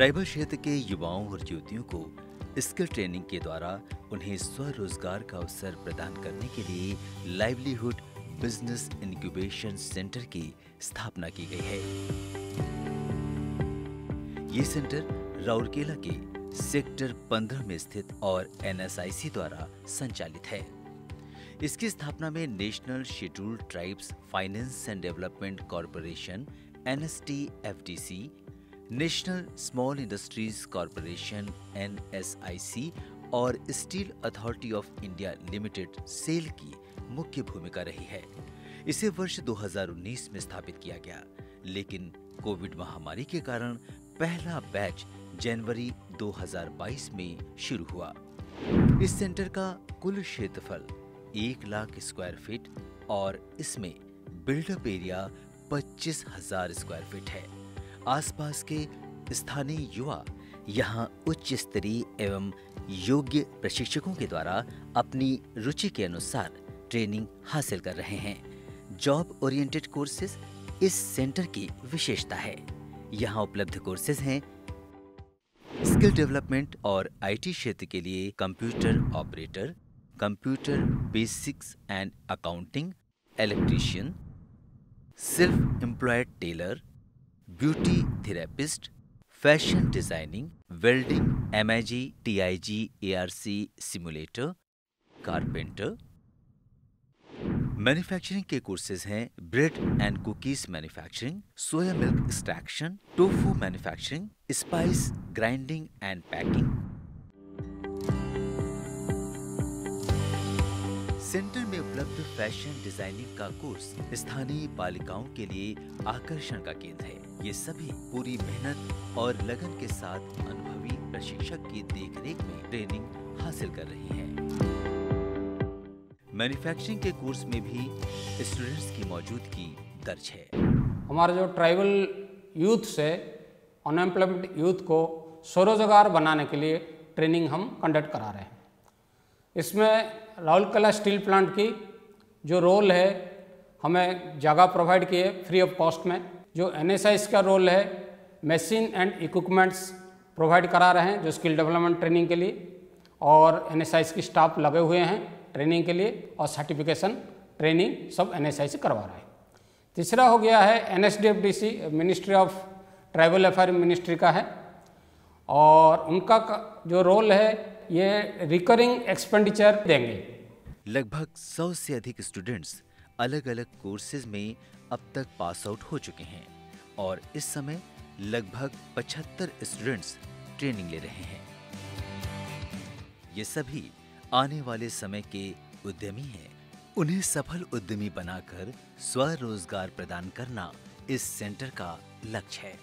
Tribal क्षेत्र के युवाओं और युवतियों को स्किल ट्रेनिंग के द्वारा उन्हें स्वरोजगार का अवसर प्रदान करने के लिए लाइवलीहुड बिजनेस इंक्यूबेशन सेंटर की स्थापना की गई है। ये सेंटर राउरकेला के सेक्टर 15 में स्थित और NSIC द्वारा संचालित है। इसकी स्थापना में national scheduled tribes finance and development corporation NSTFDC, national small industries corporation NSIC और steel authority of India limited SAIL की मुख्य भूमिका रही है। इसे वर्ष 2019 में स्थापित किया गया, लेकिन कोविड महामारी के कारण पहला बैच जनवरी 2022 में शुरू हुआ। इस सेंटर का कुल क्षेत्रफल 1 लाख स्क्वायर फीट और इसमें बिल्डअप एरिया 25,000 स्क्वायर फीट है। आसपास के स्थानीय युवा यहाँ उच्च स्तरीय एवं योग्य प्रशिक्षकों के द्वारा अपनी रुचि के अनुसार ट्रेनिंग हासिल कर रहे हैं। जॉब ओरिएंटेड कोर्सेज इस सेंटर की विशेषता है। यहाँ उपलब्ध कोर्सेज हैं स्किल डेवलपमेंट और IT क्षेत्र के लिए computer operator, computer basics and accounting, electrician, self employed tailor, beauty therapist, fashion designing, welding, MIG, TIG, ARC simulator, carpenter. Manufacturing के कोर्सेज हैं bread and cookies manufacturing, soya milk extraction, tofu manufacturing, spice grinding and packing. Centre में उपलब्ध fashion designing का course स्थानीय बालिकाओं के लिए आकर्षण का केंद्र है। ये सभी पूरी मेहनत और लगन के साथ अनुभवी प्रशिक्षक की देखरेख में ट्रेनिंग हासिल कर रही हैं। मैन्युफैक्चरिंग के कोर्स में भी स्टूडेंट्स की मौजूदगी दर्ज है। हमारे जो ट्राइबल यूथ से अनएम्प्लॉयमेंट यूथ को स्वरोजगार बनाने के लिए ट्रेनिंग हम कंडक्ट करा रहे हैं। इसमें राउरकेला स्टील प्लांट की जो रोल है, हमें जगह प्रोवाइड किए फ्री ऑफ कॉस्ट में। जो NSIC का रोल है, मशीन एंड इक्विपमेंट्स प्रोवाइड करा रहे हैं जो स्किल डेवलपमेंट ट्रेनिंग के लिए, और NSIC की स्टाफ लगे हुए हैं ट्रेनिंग के लिए, और सर्टिफिकेशन ट्रेनिंग सब NSIC करवा रहा है। तीसरा हो गया है NSDFDC, ministry of tribal affair ministry का है, और उनका जो रोल है ये रिकरिंग एक्सपेंडिचर देंगे। लगभग 100 से अधिक स्टूडेंट्स अलग अलग कोर्सेज में अब तक पास आउट हो चुके हैं और इस समय लगभग 75 स्टूडेंट्स ट्रेनिंग ले रहे हैं। ये सभी आने वाले समय के उद्यमी हैं। उन्हें सफल उद्यमी बनाकर स्वरोजगार प्रदान करना इस सेंटर का लक्ष्य है।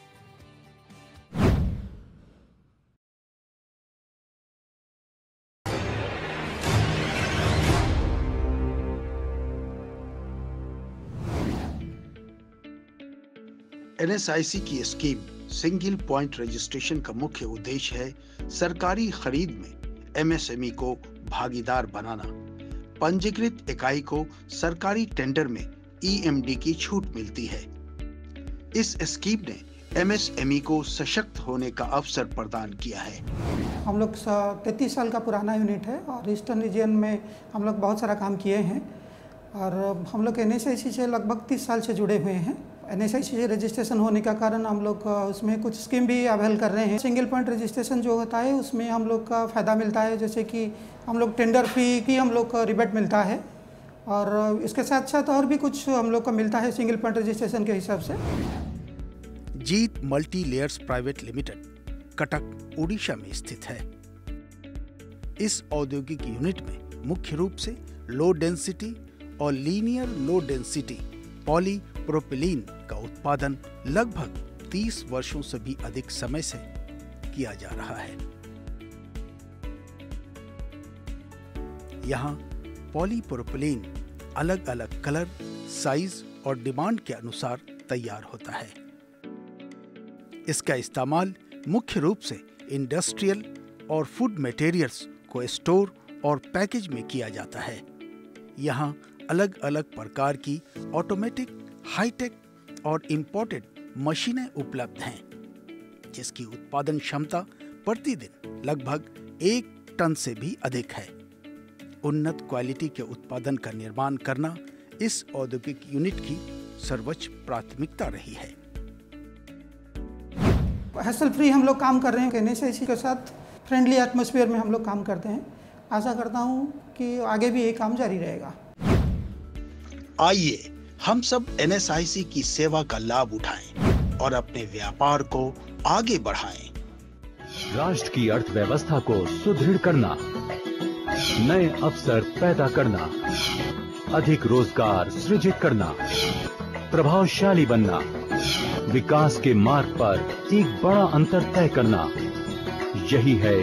NSIC की स्कीम सिंगल पॉइंट रजिस्ट्रेशन का मुख्य उद्देश्य है सरकारी खरीद में MSME को भागीदार बनाना। पंजीकृत इकाई को सरकारी टेंडर में EMD की छूट मिलती है। इस स्कीम ने MSME को सशक्त होने का अवसर प्रदान किया है। हम लोग 33 साल का पुराना यूनिट है और ईस्टर्न रीजन में हम लोग बहुत सारा काम किए हैं, और हम लोग NSIC से लगभग 30 साल से जुड़े हुए हैं। NSIC से रजिस्ट्रेशन होने का कारण हम लोग उसमें कुछ स्कीम भी अवेल कर रहे हैं। सिंगल पॉइंट रजिस्ट्रेशन जो होता है उसमें हम लोग का फ़ायदा मिलता है, जैसे कि हम लोग टेंडर फी की हम लोग का रिबेट मिलता है, और इसके साथ साथ और भी कुछ हम लोग को मिलता है सिंगल पॉइंट रजिस्ट्रेशन के हिसाब से। Jeet multi layers private limited Cuttack Orissa में स्थित है। इस औद्योगिक यूनिट में मुख्य रूप से लो डेंसिटी और लीनियर लो डेंसिटी पॉलीप्रोपिलीन का उत्पादन लगभग 30 वर्षों से भी अधिक समय से किया जा रहा है। यहाँ पॉलीप्रोपिलीन अलग अलग कलर, साइज और डिमांड के अनुसार तैयार होता है। इसका इस्तेमाल मुख्य रूप से इंडस्ट्रियल और फूड मटेरियल्स को स्टोर और पैकेज में किया जाता है। यहाँ अलग अलग प्रकार की ऑटोमेटिक, हाईटेक और इंपोर्टेड मशीनें उपलब्ध हैं, जिसकी उत्पादन क्षमता प्रतिदिन लगभग 1 टन से भी अधिक है। उन्नत क्वालिटी के उत्पादन का निर्माण करना इस औद्योगिक यूनिट की सर्वोच्च प्राथमिकता रही है। हैसल फ्री हम लोग काम कर रहे हैं। एनएसआईसी के साथ फ्रेंडली एटमॉस्फेयर में हम लोग काम करते हैं। आशा करता हूं कि आगे भी ये काम जारी रहेगा। आइए हम सब एनएसआईसी की सेवा का लाभ उठाएं और अपने व्यापार को आगे बढ़ाएं। राष्ट्र की अर्थव्यवस्था को सुदृढ़ करना, नए अवसर पैदा करना, अधिक रोजगार सृजित करना, प्रभावशाली बनना, विकास के मार्ग पर एक बड़ा अंतर तय करना, यही है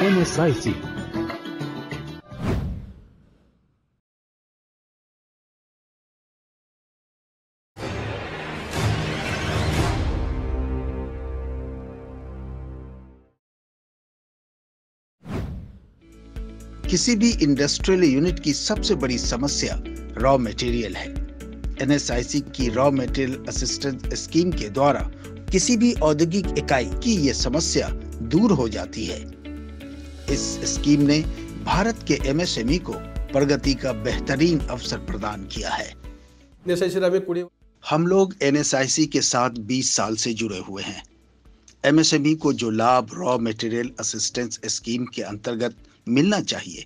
एनएसआईसी। किसी भी इंडस्ट्रियल यूनिट की सबसे बड़ी समस्या रॉ मटेरियल है। एनएसआईसी की रॉ मटेरियल असिस्टेंस स्कीम के द्वारा किसी भी औद्योगिक इकाई की ये समस्या दूर हो जाती है। इस स्कीम ने भारत के एमएसएमई को प्रगति का बेहतरीन अवसर प्रदान किया है। हम लोग एनएसआईसी के साथ 20 साल से जुड़े हुए हैं। एमएसएमई को जो लाभ रॉ मटेरियल असिस्टेंस स्कीम के अंतर्गत मिलना चाहिए,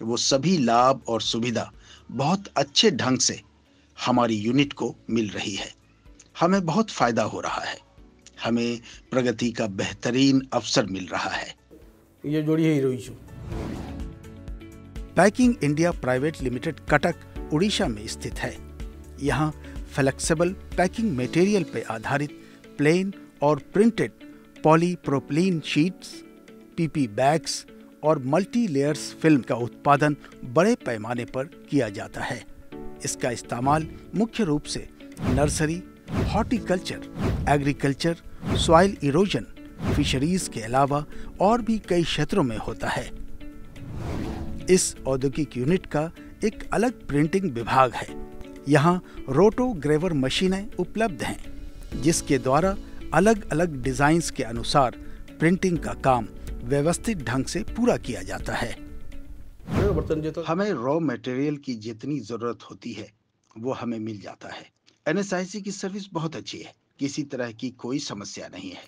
वो सभी लाभ और सुविधा बहुत अच्छे ढंग से हमारी यूनिट को मिल रही है। हमें बहुत फायदा हो रहा है। हमें प्रगति का बेहतरीन अवसर मिल रहा है। ये जोड़ी है हीरोइशू। Packing India private limited Cuttack Orissa में स्थित है। यहाँ फ्लेक्सिबल पैकिंग मटेरियल पर आधारित प्लेन और printed polypropylene sheets, PP bags और मल्टी लेयर्स फिल्म का उत्पादन बड़े पैमाने पर किया जाता है। इसका इस्तेमाल मुख्य रूप से nursery, horticulture, agriculture, soil erosion, fisheries के अलावा और भी कई क्षेत्रों में होता है। इस औद्योगिक यूनिट का एक अलग प्रिंटिंग विभाग है। यहाँ रोटोग्रेवर मशीनें उपलब्ध हैं, जिसके द्वारा अलग अलग डिजाइन्स के अनुसार प्रिंटिंग का काम व्यवस्थित ढंग से पूरा किया जाता है। हमें रॉ मटेरियल की जितनी जरूरत होती है वो हमें मिल जाता है। एनएसआईसी की सर्विस बहुत अच्छी है, किसी तरह की कोई समस्या नहीं है।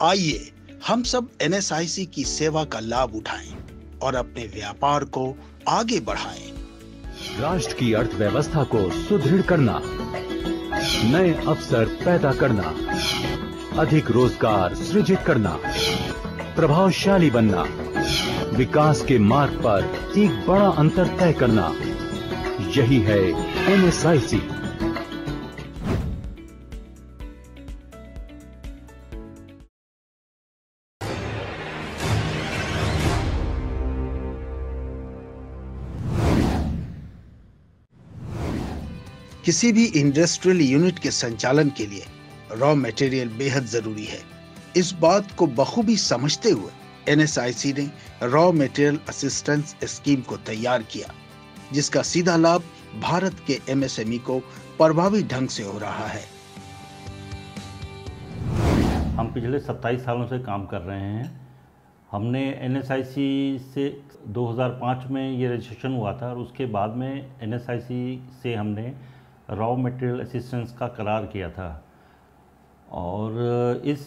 आइए हम सब एनएसआईसी की सेवा का लाभ उठाएं और अपने व्यापार को आगे बढ़ाएं। राष्ट्र की अर्थव्यवस्था को सुदृढ़ करना, नए अवसर पैदा करना, अधिक रोजगार सृजित करना, प्रभावशाली बनना, विकास के मार्ग पर एक बड़ा अंतर तय करना, यही है एनएसआईसी। किसी भी इंडस्ट्रियल यूनिट के संचालन के लिए रॉ मटेरियल बेहद जरूरी है। इस बात को बखूबी समझते हुए एनएसआईसी ने रॉ मटेरियल असिस्टेंस स्कीम को तैयार किया, जिसका सीधा लाभ भारत के एमएसएमई को प्रभावी ढंग से हो रहा है। हम पिछले 27 सालों से काम कर रहे हैं। हमने एनएसआईसी से 2005 में ये रजिस्ट्रेशन हुआ था और उसके बाद में एनएसआईसी से हमने रॉ मटेरियल असिस्टेंस का करार किया था और इस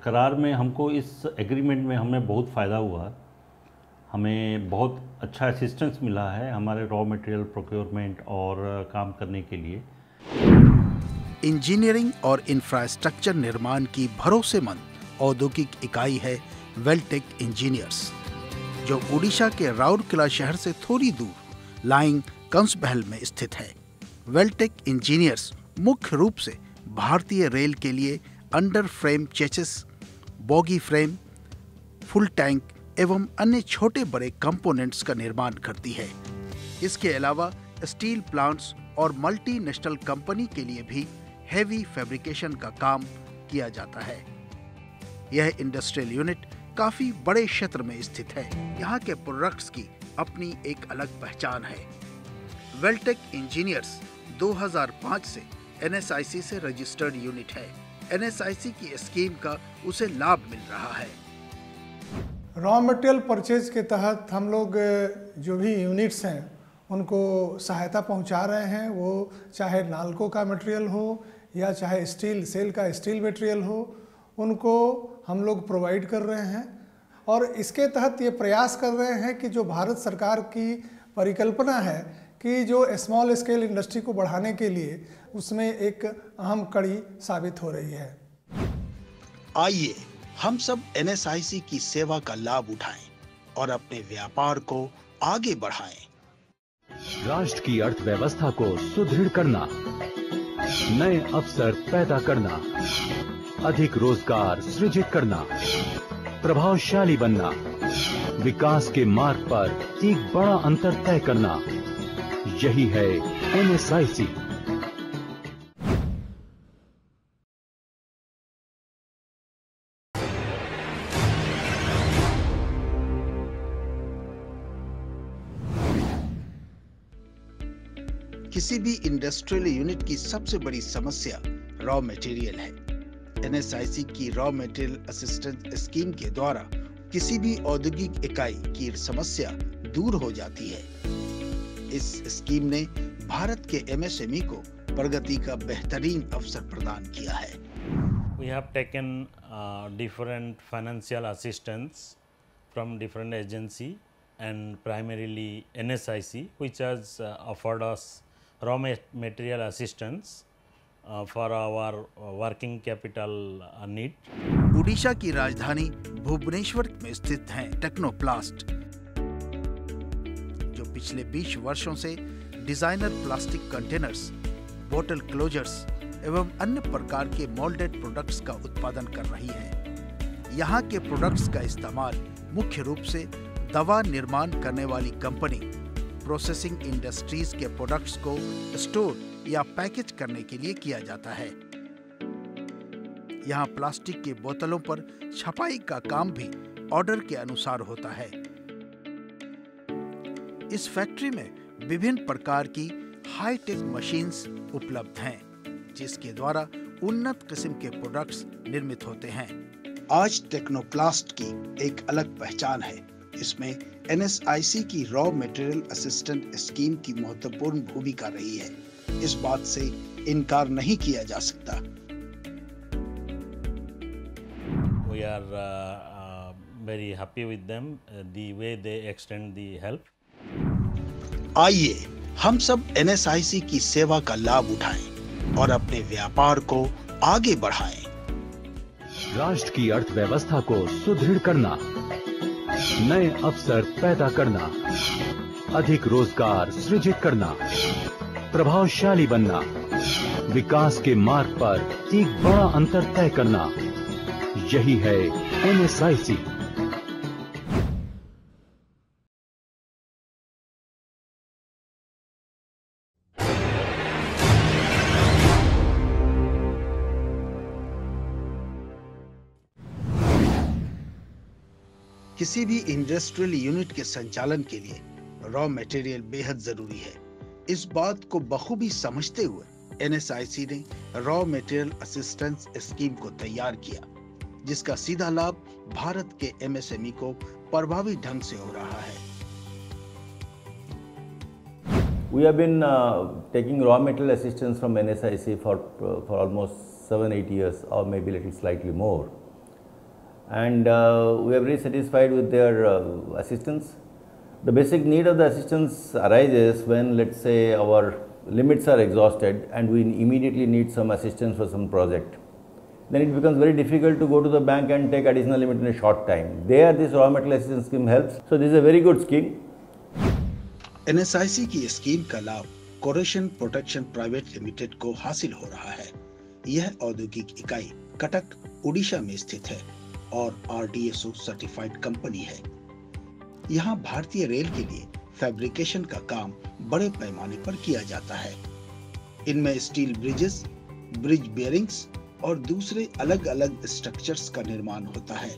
करार में हमको, इस एग्रीमेंट में हमें बहुत फ़ायदा हुआ। हमें बहुत अच्छा असिस्टेंस मिला है हमारे रॉ मटेरियल प्रोक्योरमेंट और काम करने के लिए। इंजीनियरिंग और इंफ्रास्ट्रक्चर निर्माण की भरोसेमंद औद्योगिक इकाई है वेल्टेक इंजीनियर्स, जो उड़ीसा के राउरकेला शहर से थोड़ी दूर लाइंग कंसबहल में स्थित है। वेल्टेक इंजीनियर्स मुख्य रूप से भारतीय रेल के लिए under frame chassis, boggy frame, full tank एवं अन्य छोटे बड़े कंपोनेंट्स का निर्माण करती है। इसके अलावा स्टील प्लांट्स और मल्टीनेशनल कंपनी के लिए भी हेवी फैब्रिकेशन का काम किया जाता है। यह इंडस्ट्रियल यूनिट काफी बड़े क्षेत्र में स्थित है। यहाँ के प्रोडक्ट्स की अपनी एक अलग पहचान है। वेल्टेक इंजीनियर्स 2005 से एनएसआईसी से रजिस्टर्ड यूनिट है। NSIC की स्कीम का उसे लाभ मिल रहा है। रॉ मटेरियल परचेज के तहत हम लोग जो भी यूनिट्स हैं उनको सहायता पहुंचा रहे हैं, वो चाहे नाल्को का मटेरियल हो या चाहे स्टील सेल का स्टील मटेरियल हो, उनको हम लोग प्रोवाइड कर रहे हैं। और इसके तहत ये प्रयास कर रहे हैं कि जो भारत सरकार की परिकल्पना है कि जो स्मॉल स्केल इंडस्ट्री को बढ़ाने के लिए उसमें एक अहम कड़ी साबित हो रही है। आइए हम सब NSIC की सेवा का लाभ उठाएं और अपने व्यापार को आगे बढ़ाएं। राष्ट्र की अर्थव्यवस्था को सुदृढ़ करना, नए अवसर पैदा करना, अधिक रोजगार सृजित करना, प्रभावशाली बनना, विकास के मार्ग पर एक बड़ा अंतर तय करना, यही है NSIC। किसी भी इंडस्ट्रियल यूनिट की सबसे बड़ी समस्या रॉ मटेरियल है। NSIC की रॉ मटेरियल असिस्टेंस स्कीम के द्वारा किसी भी औद्योगिक इकाई की समस्या दूर हो जाती है। इस स्कीम ने भारत के MSME को प्रगति का बेहतरीन अवसर प्रदान किया है। We have taken different financial assistance from different agency and primarily NSIC, which has offered us raw material assistance for our working capital need. Orissa की राजधानी भुवनेश्वर में स्थित है टेक्नोप्लास्ट, जो पिछले 20 वर्षों से डिजाइनर प्लास्टिक कंटेनर्स, बोतल क्लोजर्स एवं अन्य प्रकार के मोल्डेड प्रोडक्ट्स का उत्पादन कर रही है। यहाँ के प्रोडक्ट्स का इस्तेमाल मुख्य रूप से दवा निर्माण करने वाली कंपनी, प्रोसेसिंग इंडस्ट्रीज के प्रोडक्ट्स को स्टोर या पैकेज करने के लिए किया जाता है। यहाँ प्लास्टिक की बोतलों पर छपाई का काम भी ऑर्डर के अनुसार होता है। इस फैक्ट्री में विभिन्न प्रकार की हाईटेक मशीन्स उपलब्ध हैं, जिसके द्वारा उन्नत किस्म के प्रोडक्ट्स निर्मित होते हैं। आज टेक्नोप्लास्ट की एक अलग पहचान है। इसमें NSIC की रॉ मटेरियल असिस्टेंट स्कीम की महत्वपूर्ण भूमिका रही है। इस बात से इनकार नहीं किया जा सकता। We are very happy with them, the way they extend the help. आइए हम सब NSIC की सेवा का लाभ उठाएं और अपने व्यापार को आगे बढ़ाएं। राष्ट्र की अर्थव्यवस्था को सुदृढ़ करना, नए अवसर पैदा करना, अधिक रोजगार सृजित करना, प्रभावशाली बनना, विकास के मार्ग पर एक बड़ा अंतर तय करना, यही है NSIC। किसी भी इंडस्ट्रियल यूनिट के संचालन के लिए रॉ मटेरियल बेहद जरूरी है। इस बात को बखूबी समझते हुए NSIC ने रॉ मटेरियल असिस्टेंस स्कीम को तैयार किया, जिसका सीधा लाभ भारत के MSME को प्रभावी ढंग से हो रहा है। We have been taking raw material assistance from NSIC for almost 7-8 years, or maybe a little slightly more. And we are very satisfied with their assistance. The basic need of the assistance arises when, let's say, our limits are exhausted and we immediately need some assistance for some project. Then it becomes very difficult to go to the bank and take additional limit in a short time. There, this raw material assistance scheme helps. So this is a very good scheme. NSIC की scheme का लाभ कोरेशन protection private limited को हासिल हो रहा है। यह औद्योगिक इकाई कटक, उड़ीसा में स्थित है और RDSO सर्टिफाइड कंपनी है। यहाँ भारतीय रेल के लिए फैब्रिकेशन का काम बड़े पैमाने पर किया जाता है। इनमें स्टील ब्रिजेस, ब्रिज बेयरिंग्स और दूसरे अलग अलग स्ट्रक्चर्स का निर्माण होता है।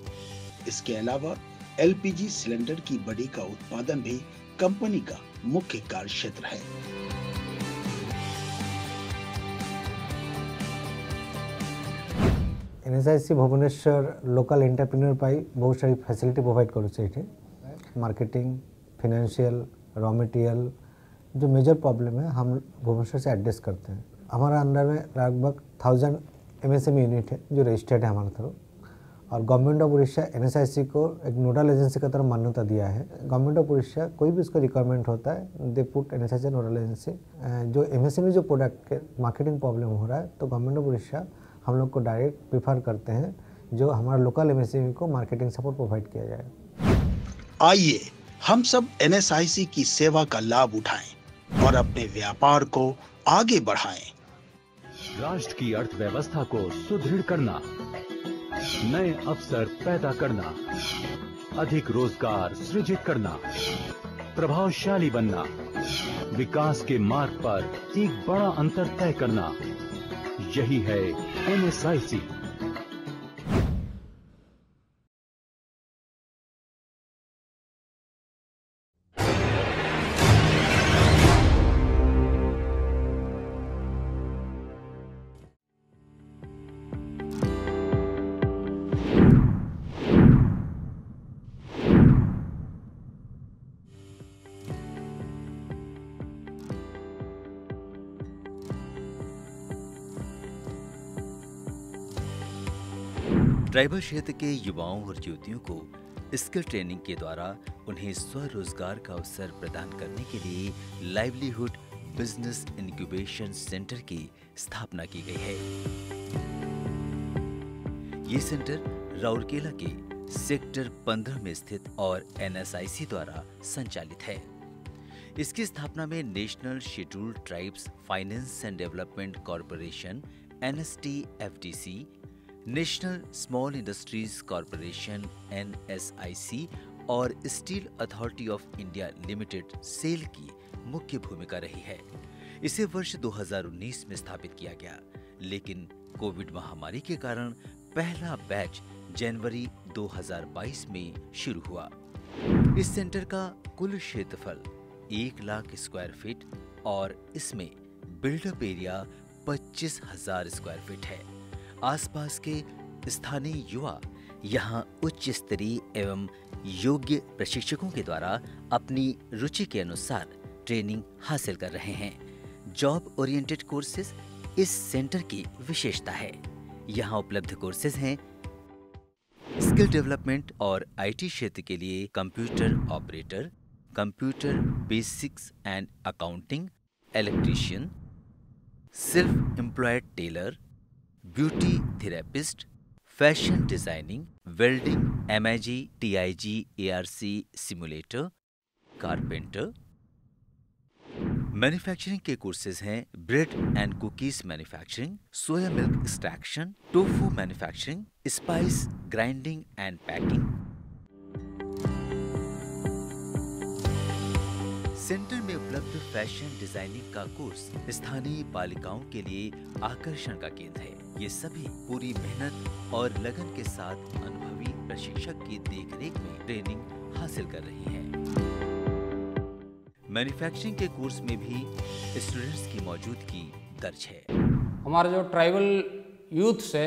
इसके अलावा LPG सिलेंडर की बॉडी का उत्पादन भी कंपनी का मुख्य कार्य क्षेत्र है। NSIC ভুবনেশ্বর লোকাল এন্টারপ্রেনিউর পাই বহুত সারি ফ্যাসিলিটি प्रोवाइड करुचे ये मार्केटिंग फिनेंशियल रॉ मटेरियल जो मेजर प्रॉब्लम है हम भुवनेश्वर से एड्रेस करते हैं। हमारा अंडर में लगभग 1000 MSME यूनिट है जो रजिस्टर्ड है हमारे तरफ और गवर्नमेंट ऑफ उड़ीसा NSIC को एक नोडल एजेंसी की तरफ मान्यता दिया है। गवर्नमेंट ऑफ उड़ीसा कोई भी उसका रिक्वायरमेंट होता है they put NSIC nodal agency. जो MSME जो प्रोडक्ट के मार्केटिंग प्रॉब्लम हो रहा है तो गवर्नमेंट ऑफ उड़ीसा हम लोग को डायरेक्ट प्रीफर करते हैं जो हमारा लोकल MSME को मार्केटिंग सपोर्ट प्रोवाइड किया जाए। आइए हम सब NSIC की सेवा का लाभ उठाएं और अपने व्यापार को आगे बढ़ाएं। राष्ट्र की अर्थव्यवस्था को सुदृढ़ करना, नए अवसर पैदा करना, अधिक रोजगार सृजित करना, प्रभावशाली बनना, विकास के मार्ग पर एक बड़ा अंतर तय करना, यही है NSIC। ट्राइबल क्षेत्र के युवाओं और युवतियों को स्किल ट्रेनिंग के द्वारा उन्हें स्वरोजगार का अवसर प्रदान करने के लिए लाइवलीहुड बिजनेस इंक्यूबेशन सेंटर की स्थापना की गई है। ये सेंटर राउरकेला के सेक्टर 15 में स्थित और NSIC द्वारा संचालित है। इसकी स्थापना में national scheduled tribes finance and development corporation NSTFDC, national small industries corporation NSIC और steel authority of India limited SAIL की मुख्य भूमिका रही है। इसे वर्ष 2019 में स्थापित किया गया, लेकिन कोविड महामारी के कारण पहला बैच जनवरी 2022 में शुरू हुआ। इस सेंटर का कुल क्षेत्रफल 1 लाख स्क्वायर फीट और इसमें बिल्डअप एरिया 25,000 स्क्वायर फीट है। आसपास के स्थानीय युवा यहाँ उच्च स्तरीय एवं योग्य प्रशिक्षकों के द्वारा अपनी रुचि के अनुसार ट्रेनिंग हासिल कर रहे हैं। जॉब ओरिएंटेड कोर्सेज इस सेंटर की विशेषता है। यहाँ उपलब्ध कोर्सेज हैं स्किल डेवलपमेंट और IT क्षेत्र के लिए computer operator, computer basics and accounting, electrician, self employed tailor, beauty therapist, fashion designing, welding, MIG, TIG, ARC simulator, carpenter. Manufacturing के कोर्सेज हैं bread and cookies manufacturing, soya milk extraction, tofu manufacturing, spice grinding and packing. Centre में उपलब्ध fashion designing का course स्थानीय बालिकाओं के लिए आकर्षण का केंद्र है। ये सभी पूरी मेहनत और लगन के साथ अनुभवी प्रशिक्षक की देखरेख में ट्रेनिंग हासिल कर रही हैं। मैन्युफैक्चरिंग के कोर्स में भी स्टूडेंट्स की मौजूदगी दर्ज है। हमारे जो ट्राइबल यूथ से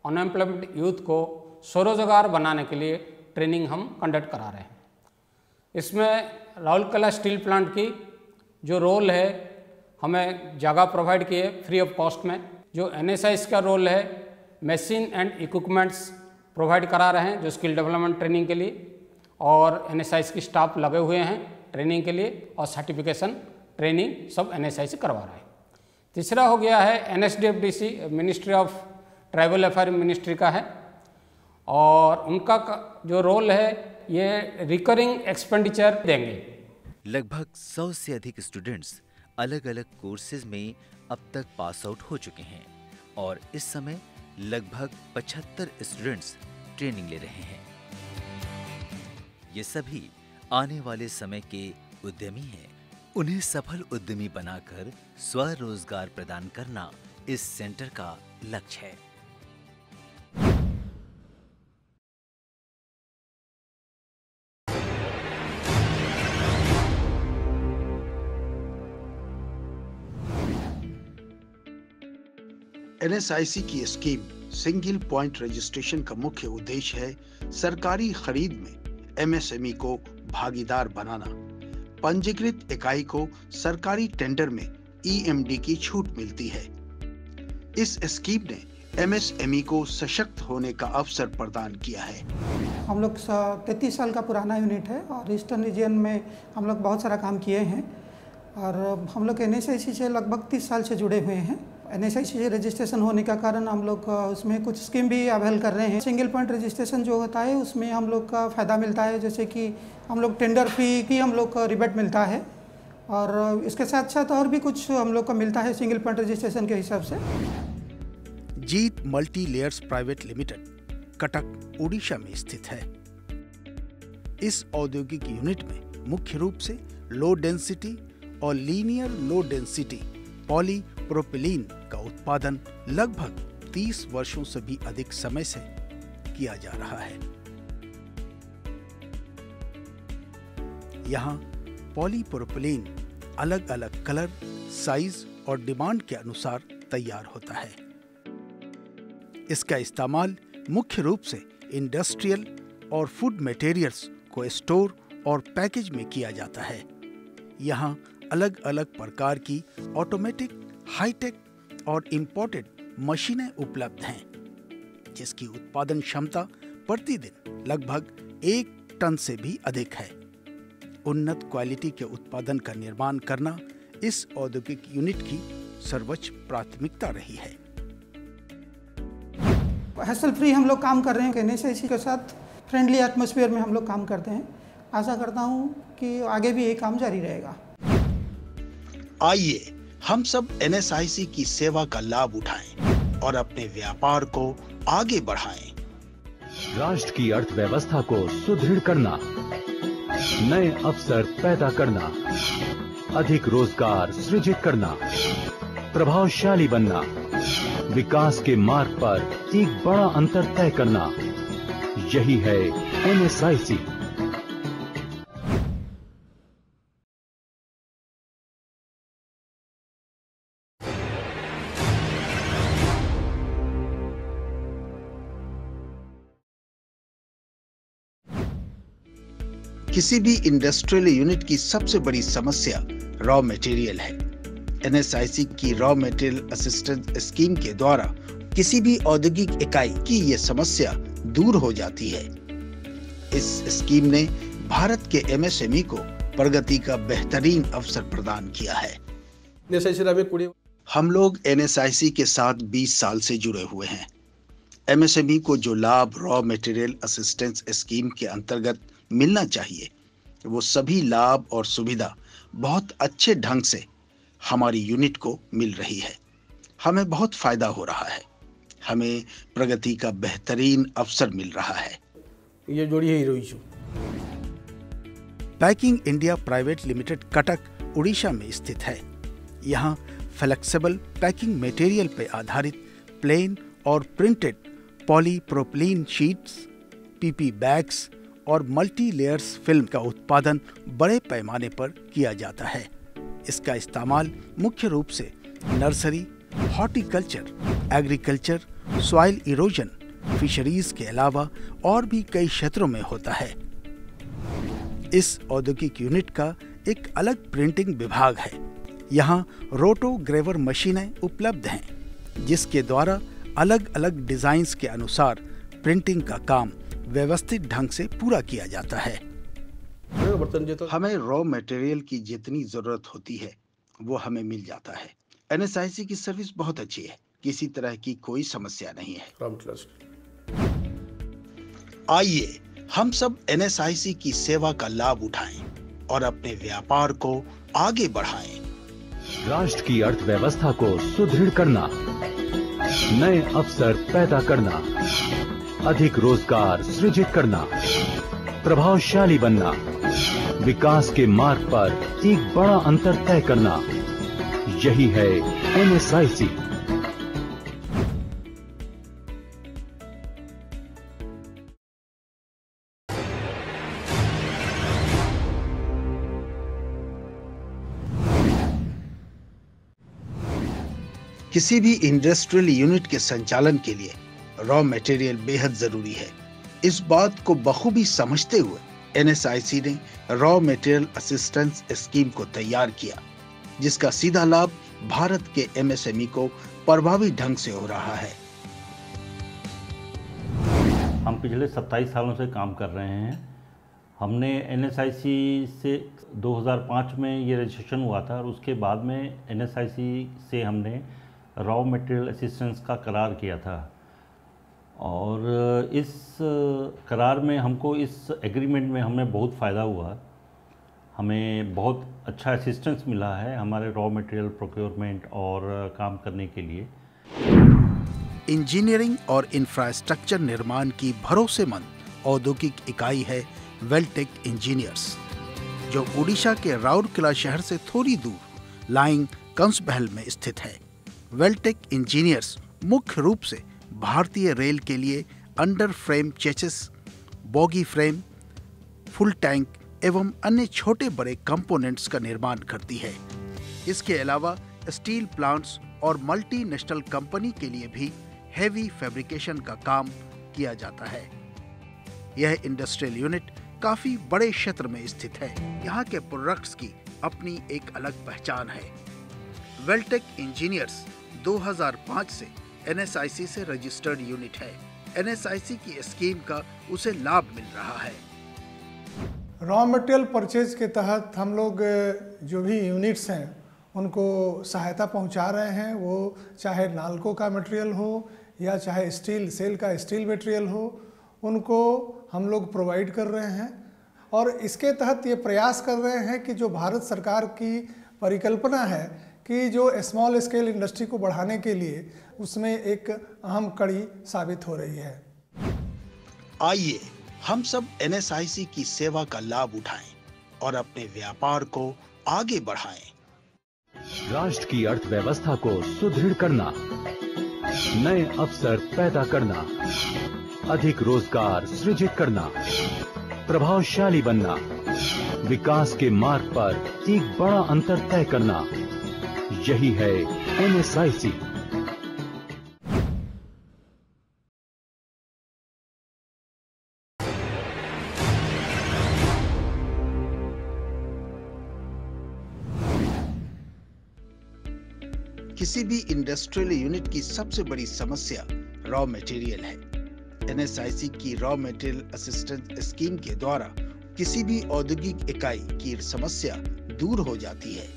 अनएम्प्लॉयमेंट यूथ को स्वरोजगार बनाने के लिए ट्रेनिंग हम कंडक्ट करा रहे हैं। इसमें राउरकेला स्टील प्लांट की जो रोल है हमें जगह प्रोवाइड किए फ्री ऑफ कॉस्ट में। जो NSIC का रोल है मशीन एंड इक्विपमेंट्स प्रोवाइड करा रहे हैं जो स्किल डेवलपमेंट ट्रेनिंग के लिए, और NSIC की स्टाफ लगे हुए हैं ट्रेनिंग के लिए और सर्टिफिकेशन ट्रेनिंग सब NSIC करवा रहा है। तीसरा हो गया है NSDFDC ministry of tribal affair ministry का है, और उनका जो रोल है ये रिकरिंग एक्सपेंडिचर देंगे। लगभग 100 से अधिक स्टूडेंट्स अलग अलग कोर्सेज में अब तक पास आउट हो चुके हैं और इस समय लगभग 75 स्टूडेंट्स ट्रेनिंग ले रहे हैं। ये सभी आने वाले समय के उद्यमी हैं। उन्हें सफल उद्यमी बनाकर स्वरोजगार प्रदान करना इस सेंटर का लक्ष्य है। NSIC की स्कीम सिंगल पॉइंट रजिस्ट्रेशन का मुख्य उद्देश्य है सरकारी खरीद में एमएसएमई को भागीदार बनाना। पंजीकृत इकाई को सरकारी टेंडर में ईएमडी की छूट मिलती है। इस स्कीम ने एमएसएमई को सशक्त होने का अवसर प्रदान किया है। हम लोग 33 साल का पुराना यूनिट है और ईस्टर्न रीजन में हम लोग बहुत सारा काम किए हैं और हम लोग एनएसआईसी से लगभग 30 साल से जुड़े हुए हैं। एनएसआईसी से रजिस्ट्रेशन होने का कारण हम लोग उसमें कुछ स्कीम भी अवेल कर रहे हैं। सिंगल पॉइंट रजिस्ट्रेशन जो होता है उसमें हम लोग का फ़ायदा मिलता है, जैसे कि हम लोग टेंडर फी की हम लोग का रिबेट मिलता है और इसके साथ साथ और भी कुछ हम लोग को मिलता है सिंगल पॉइंट रजिस्ट्रेशन के हिसाब से। Jeet multi layers private limited Cuttack Orissa में स्थित है। इस औद्योगिक यूनिट में मुख्य रूप से लो डेंसिटी और लीनियर लो डेंसिटी पॉलीप्रोपिलीन का उत्पादन लगभग 30 वर्षों से भी अधिक समय से किया जा रहा है। यहाँ पॉलीप्रोपिलीन अलग अलग कलर, साइज और डिमांड के अनुसार तैयार होता है। इसका इस्तेमाल मुख्य रूप से इंडस्ट्रियल और फूड मटेरियल्स को स्टोर और पैकेज में किया जाता है। यहाँ अलग अलग प्रकार की ऑटोमेटिक, हाईटेक और इंपोर्टेड मशीनें उपलब्ध हैं, जिसकी उत्पादन क्षमता प्रतिदिन लगभग 1 टन से भी अधिक है। उन्नत क्वालिटी के उत्पादन का निर्माण करना इस औद्योगिक यूनिट की सर्वोच्च प्राथमिकता रही है। हैसल फ्री हम लोग काम कर रहे हैं। एनएसआईसी के साथ फ्रेंडली एटमॉस्फेयर में हम लोग काम करते हैं। आशा करता हूं कि आगे भी ये काम जारी रहेगा। आइए हम सब एनएसआईसी की सेवा का लाभ उठाएं और अपने व्यापार को आगे बढ़ाएं। राष्ट्र की अर्थव्यवस्था को सुदृढ़ करना, नए अवसर पैदा करना, अधिक रोजगार सृजित करना, प्रभावशाली बनना, विकास के मार्ग पर एक बड़ा अंतर तय करना, यही है एनएसआईसी। किसी भी इंडस्ट्रियल यूनिट की सबसे बड़ी समस्या रॉ मटेरियल है। एनएसआईसी की रॉ मटेरियल असिस्टेंस स्कीम के द्वारा किसी भी औद्योगिक इकाई की ये समस्या दूर हो जाती है। इस स्कीम ने भारत के एमएसएमई को प्रगति का बेहतरीन अवसर प्रदान किया है। हम लोग एनएसआईसी के साथ 20 साल से जुड़े हुए हैं। एमएसएमई को जो लाभ रॉ मटेरियल असिस्टेंस स्कीम के अंतर्गत मिलना चाहिए, वो सभी लाभ और सुविधा बहुत अच्छे ढंग से हमारी यूनिट को मिल रही है। हमें बहुत फायदा हो रहा है। हमें प्रगति का बेहतरीन अवसर मिल रहा है। ये जोड़ी है रोईशु। Packing India private limited Cuttack Orissa में स्थित है। यहाँ फ्लेक्सिबल पैकिंग मटेरियल पर आधारित प्लेन और printed polypropylene sheets, PP bags और मल्टी लेयर्स फिल्म का उत्पादन बड़े पैमाने पर किया जाता है। इसका इस्तेमाल मुख्य रूप से nursery, horticulture, agriculture, soil erosion, fisheries के अलावा और भी कई क्षेत्रों में होता है। इस औद्योगिक यूनिट का एक अलग प्रिंटिंग विभाग है। यहाँ रोटोग्रेवर मशीनें उपलब्ध हैं, जिसके द्वारा अलग अलग डिजाइन्स के अनुसार प्रिंटिंग का काम व्यवस्थित ढंग से पूरा किया जाता है। हमें रॉ मटेरियल की जितनी जरूरत होती है वो हमें मिल जाता है। एनएसआईसी की सर्विस बहुत अच्छी है, किसी तरह की कोई समस्या नहीं है। आइए हम सब एनएसआईसी की सेवा का लाभ उठाएं और अपने व्यापार को आगे बढ़ाएं। राष्ट्र की अर्थव्यवस्था को सुदृढ़ करना, नए अवसर पैदा करना, अधिक रोजगार सृजित करना, प्रभावशाली बनना, विकास के मार्ग पर एक बड़ा अंतर तय करना, यही है एनएसआईसी। किसी भी इंडस्ट्रियल यूनिट के संचालन के लिए रॉ मटेरियल बेहद जरूरी है। इस बात को बखूबी समझते हुए NSIC ने रॉ मटेरियल असिस्टेंस स्कीम को तैयार किया, जिसका सीधा लाभ भारत के MSME को प्रभावी ढंग से हो रहा है। हम पिछले 27 सालों से काम कर रहे हैं। हमने NSIC से 2005 में ये रजिस्ट्रेशन हुआ था और उसके बाद में NSIC से हमने रॉ मटेरियल असिस्टेंस का करार किया था और इस करार में हमको, इस एग्रीमेंट में हमें बहुत फ़ायदा हुआ। हमें बहुत अच्छा असिस्टेंस मिला है हमारे रॉ मटेरियल प्रोक्योरमेंट और काम करने के लिए। इंजीनियरिंग और इंफ्रास्ट्रक्चर निर्माण की भरोसेमंद औद्योगिक इकाई है वेल्टेक इंजीनियर्स, जो उड़ीसा के राउरकेला शहर से थोड़ी दूर लाइंग कंसबहल में स्थित है। वेल्टेक इंजीनियर्स मुख्य रूप से भारतीय रेल के लिए under frame chassis, boggy frame, full tank एवं अन्य छोटे बड़े कंपोनेंट्स का निर्माण करती है। इसके अलावा स्टील प्लांट्स और मल्टीनेशनल कंपनी के लिए भी हेवी फैब्रिकेशन का काम किया जाता है। यह इंडस्ट्रियल यूनिट काफी बड़े क्षेत्र में स्थित है। यहाँ के प्रोडक्ट्स की अपनी एक अलग पहचान है। वेल्टेक इंजीनियर्स 2005 से NSIC से रजिस्टर्ड यूनिट है। NSIC की स्कीम का उसे लाभ मिल रहा है। रॉ मटेरियल परचेज के तहत हम लोग जो भी यूनिट्स हैं उनको सहायता पहुंचा रहे हैं। वो चाहे नाल्को का मटेरियल हो या चाहे स्टील सेल का स्टील मटेरियल हो, उनको हम लोग प्रोवाइड कर रहे हैं। और इसके तहत ये प्रयास कर रहे हैं कि जो भारत सरकार की परिकल्पना है कि जो स्मॉल स्केल इंडस्ट्री को बढ़ाने के लिए, उसमें एक अहम कड़ी साबित हो रही है। आइए हम सब NSIC की सेवा का लाभ उठाएं और अपने व्यापार को आगे बढ़ाएं। राष्ट्र की अर्थव्यवस्था को सुदृढ़ करना, नए अवसर पैदा करना, अधिक रोजगार सृजित करना, प्रभावशाली बनना, विकास के मार्ग पर एक बड़ा अंतर तय करना, यही है NSIC। किसी भी इंडस्ट्रियल यूनिट की सबसे बड़ी समस्या रॉ मटेरियल है। NSIC की रॉ मटेरियल असिस्टेंस स्कीम के द्वारा किसी भी औद्योगिक इकाई की समस्या दूर हो जाती है।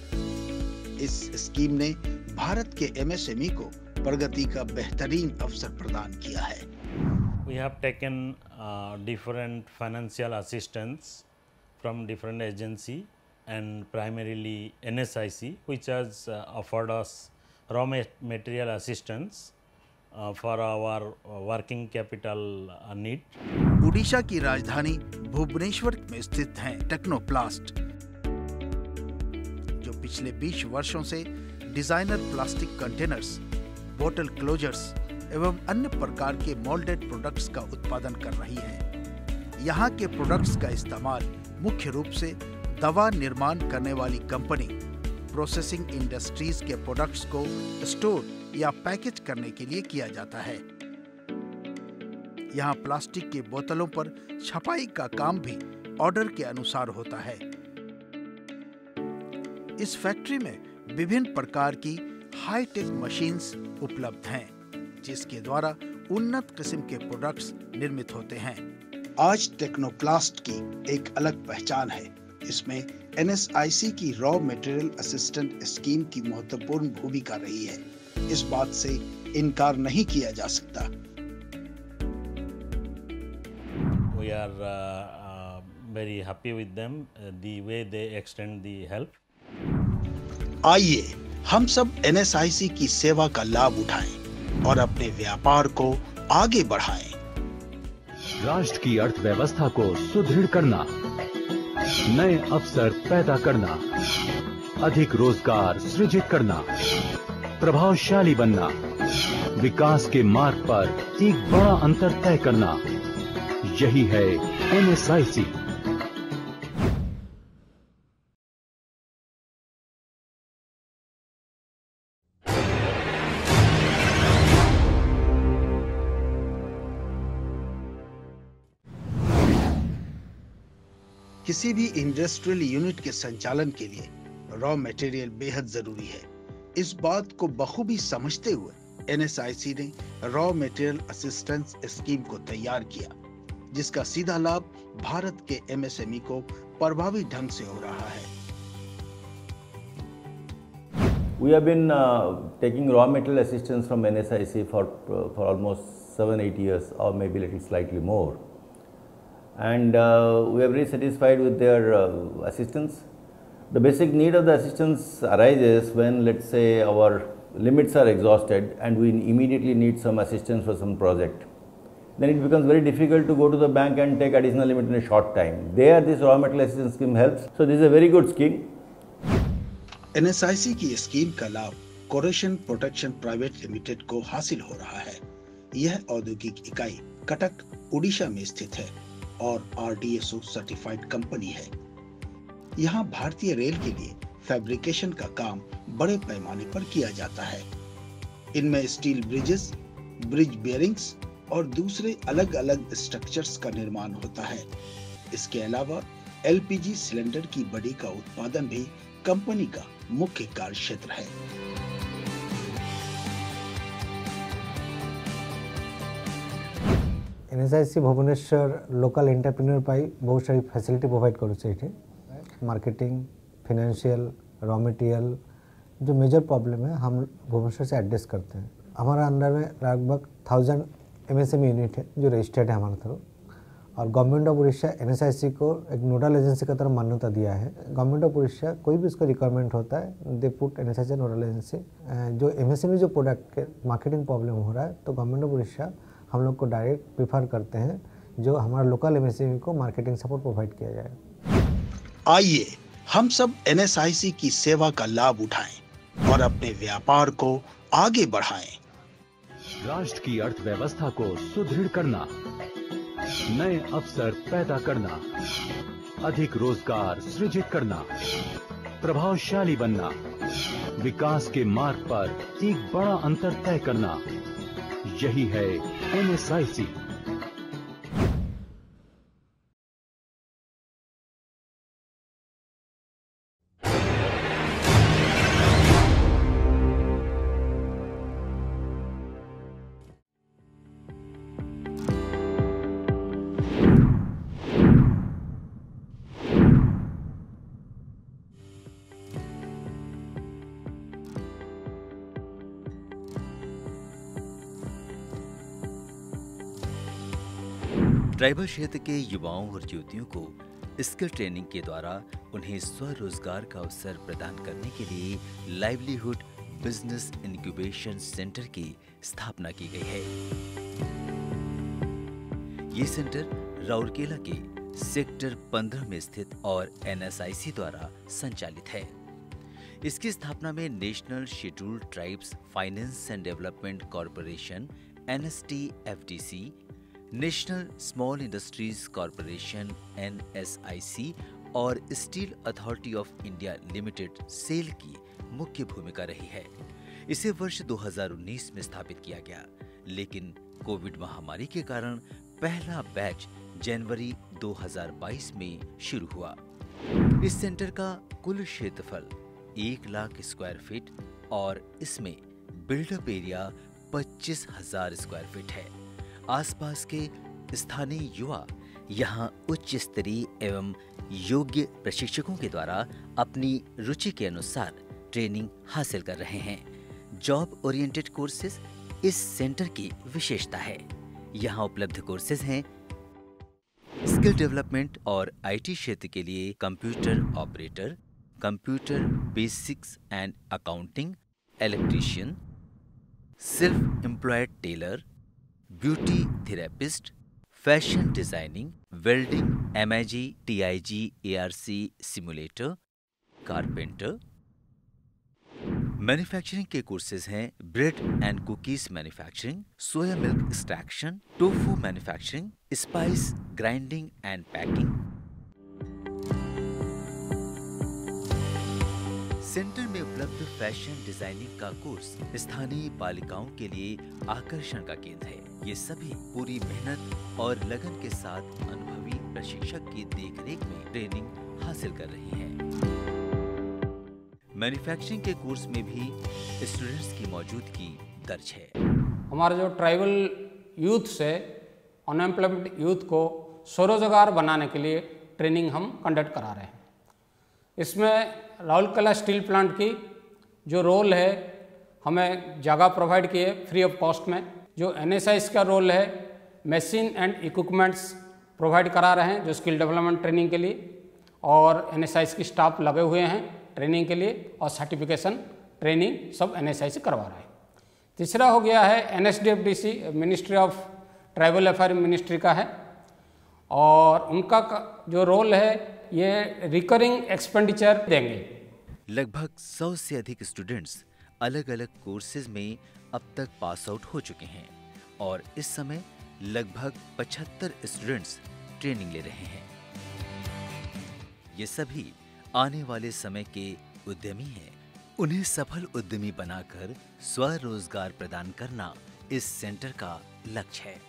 इस स्कीम ने भारत के MSME को प्रगति का बेहतरीन अवसर प्रदान किया है। We have taken different financial assistance from different agency and primarily NSIC, which has offered us raw material assistance for our working capital need. Orissa की राजधानी भुवनेश्वर में स्थित है टेक्नोप्लास्ट, जो पिछले 20 वर्षों से डिजाइनर प्लास्टिक कंटेनर्स, बोतल क्लोजर्स एवं अन्य प्रकार के मोल्डेड प्रोडक्ट्स का उत्पादन कर रही है। यहाँ के प्रोडक्ट्स का इस्तेमाल मुख्य रूप से दवा निर्माण करने वाली कंपनी, प्रोसेसिंग इंडस्ट्रीज के प्रोडक्ट्स को स्टोर या पैकेज करने के लिए किया जाता है। यहाँ प्लास्टिक की बोतलों पर छपाई का काम भी ऑर्डर के अनुसार होता है। इस फैक्ट्री में विभिन्न प्रकार की हाईटेक मशीन्स उपलब्ध हैं, जिसके द्वारा उन्नत किस्म के प्रोडक्ट्स निर्मित होते हैं। आज टेक्नोप्लास्ट की एक अलग पहचान है। इसमें NSIC की रॉ मटेरियल असिस्टेंट स्कीम की महत्वपूर्ण भूमिका रही है। इस बात से इनकार नहीं किया जा सकता। We are very happy with them, the way they extend the help. आइए हम सब NSIC की सेवा का लाभ उठाएं और अपने व्यापार को आगे बढ़ाएं। राष्ट्र की अर्थव्यवस्था को सुदृढ़ करना, नए अवसर पैदा करना, अधिक रोजगार सृजित करना, प्रभावशाली बनना, विकास के मार्ग पर एक बड़ा अंतर तय करना, यही है NSIC। किसी भी इंडस्ट्रियल यूनिट के संचालन के लिए रॉ मटेरियल बेहद जरूरी है। इस बात को बखूबी समझते हुए NSIC ने रॉ मटेरियल असिस्टेंस स्कीम को तैयार किया, जिसका सीधा लाभ भारत के MSME को प्रभावी ढंग से हो रहा है। We have been taking raw material assistance from NSIC for almost 7-8 years, or maybe a little slightly more, and we are very satisfied with their assistance. The basic need of the assistance arises when, let's say, our limits are exhausted and we immediately need some assistance for some project. Then it becomes very difficult to go to the bank and take additional limit in a short time. There, this raw material assistance scheme helps. So this is a very good scheme. NSIC की scheme का लाभ कोरेशन protection private limited को हासिल हो रहा है। यह औद्योगिक इकाई कटक उड़ीसा में स्थित है और RDSO सर्टिफाइड कंपनी है। यहाँ भारतीय रेल के लिए फैब्रिकेशन का काम बड़े पैमाने पर किया जाता है। इनमें स्टील ब्रिजेस, ब्रिज बेयरिंग्स और दूसरे अलग अलग स्ट्रक्चर्स का निर्माण होता है। इसके अलावा LPG सिलेंडर की बड़ी का उत्पादन भी कंपनी का मुख्य कार्य क्षेत्र है। NSIC भुवनेश्वर लोकल एंटरप्रेन्योर पाई बहुत सारी फैसिलिटी प्रोवाइड करुचे ये मार्केटिंग, फाइनेंशियल, रॉ मटेरियल जो मेजर प्रॉब्लम है हम भुवनेश्वर से एड्रेस करते हैं। हमारा अंडर में लगभग 1000 MSME यूनिट है जो रजिस्टर्ड है हमारे तरफ, और गवर्नमेंट ऑफ उड़ीसा NSIC को एक नोडल एजेंसी की तरफ मान्यता दिया है। गवर्नमेंट ऑफ उड़ीसा कोई भी उसका रिक्वायरमेंट होता है, they put NSIC nodal agency. जो MSME जो प्रोडक्ट के मार्केटिंग प्रॉब्लम हो रहा है तो गवर्नमेंट ऑफ उड़ीसा हम लोग को डायरेक्ट प्रीफर करते हैं जो हमारा लोकल MSME को मार्केटिंग सपोर्ट प्रोवाइड किया जाए। आइए हम सब NSIC की सेवा का लाभ उठाएं और अपने व्यापार को आगे बढ़ाएं। राष्ट्र की अर्थव्यवस्था को सुदृढ़ करना, नए अवसर पैदा करना, अधिक रोजगार सृजित करना, प्रभावशाली बनना, विकास के मार्ग पर एक बड़ा अंतर तय करना, यही है NSIC। ट्राइबल क्षेत्र के युवाओं और युवतियों को स्किल ट्रेनिंग के द्वारा उन्हें स्वरोजगार का अवसर प्रदान करने के लिए लाइवलीहुड बिजनेस इंक्यूबेशन सेंटर की स्थापना की गई है। ये सेंटर राउरकेला के सेक्टर 15 में स्थित और NSIC द्वारा संचालित है। इसकी स्थापना में national scheduled tribes finance and development corporation NSTFDC, national small industries corporation NSIC और steel authority of India limited SAIL की मुख्य भूमिका रही है। इसे वर्ष 2019 में स्थापित किया गया, लेकिन कोविड महामारी के कारण पहला बैच जनवरी 2022 में शुरू हुआ। इस सेंटर का कुल क्षेत्रफल 1 लाख स्क्वायर फीट और इसमें बिल्डअप एरिया 25,000 स्क्वायर फीट है। आसपास के स्थानीय युवा यहाँ उच्च स्तरीय एवं योग्य प्रशिक्षकों के द्वारा अपनी रुचि के अनुसार ट्रेनिंग हासिल कर रहे हैं। जॉब ओरिएंटेड कोर्सेज इस सेंटर की विशेषता है। यहाँ उपलब्ध कोर्सेज हैं स्किल डेवलपमेंट और IT क्षेत्र के लिए computer operator, computer basics and accounting, electrician, self employed tailor, beauty therapist, fashion designing, welding, MIG, TIG, ARC simulator, carpenter. Manufacturing के कोर्सेज हैं bread and cookies manufacturing, soya milk extraction, tofu manufacturing, spice grinding and packing. Centre में उपलब्ध fashion designing का course स्थानीय बालिकाओं के लिए आकर्षण का केंद्र है। ये सभी पूरी मेहनत और लगन के साथ अनुभवी प्रशिक्षक की देखरेख में ट्रेनिंग हासिल कर रही हैं। मैन्युफैक्चरिंग के कोर्स में भी स्टूडेंट्स की मौजूदगी दर्ज है। हमारे जो ट्राइबल यूथ से अनएम्प्लॉयमेंट यूथ को स्वरोजगार बनाने के लिए ट्रेनिंग हम कंडक्ट करा रहे हैं। इसमें राउरकेला स्टील प्लांट की जो रोल है, हमें जगह प्रोवाइड किए फ्री ऑफ कॉस्ट में। जो एनएसआईसी का रोल है, मशीन एंड इक्विपमेंट्स प्रोवाइड करा रहे हैं जो स्किल डेवलपमेंट ट्रेनिंग के लिए, और एनएसआईसी की स्टाफ लगे हुए हैं ट्रेनिंग के लिए, और सर्टिफिकेशन ट्रेनिंग सब एनएसआईसी करवा रहा है। तीसरा हो गया है NSDFDC, ministry of tribal affair ministry का है, और उनका जो रोल है ये रिकरिंग एक्सपेंडिचर देंगे। लगभग 100 से अधिक स्टूडेंट्स अलग अलग कोर्सेज में अब तक पास आउट हो चुके हैं और इस समय लगभग 75 स्टूडेंट्स ट्रेनिंग ले रहे हैं। ये सभी आने वाले समय के उद्यमी हैं। उन्हें सफल उद्यमी बनाकर स्वरोजगार प्रदान करना इस सेंटर का लक्ष्य है।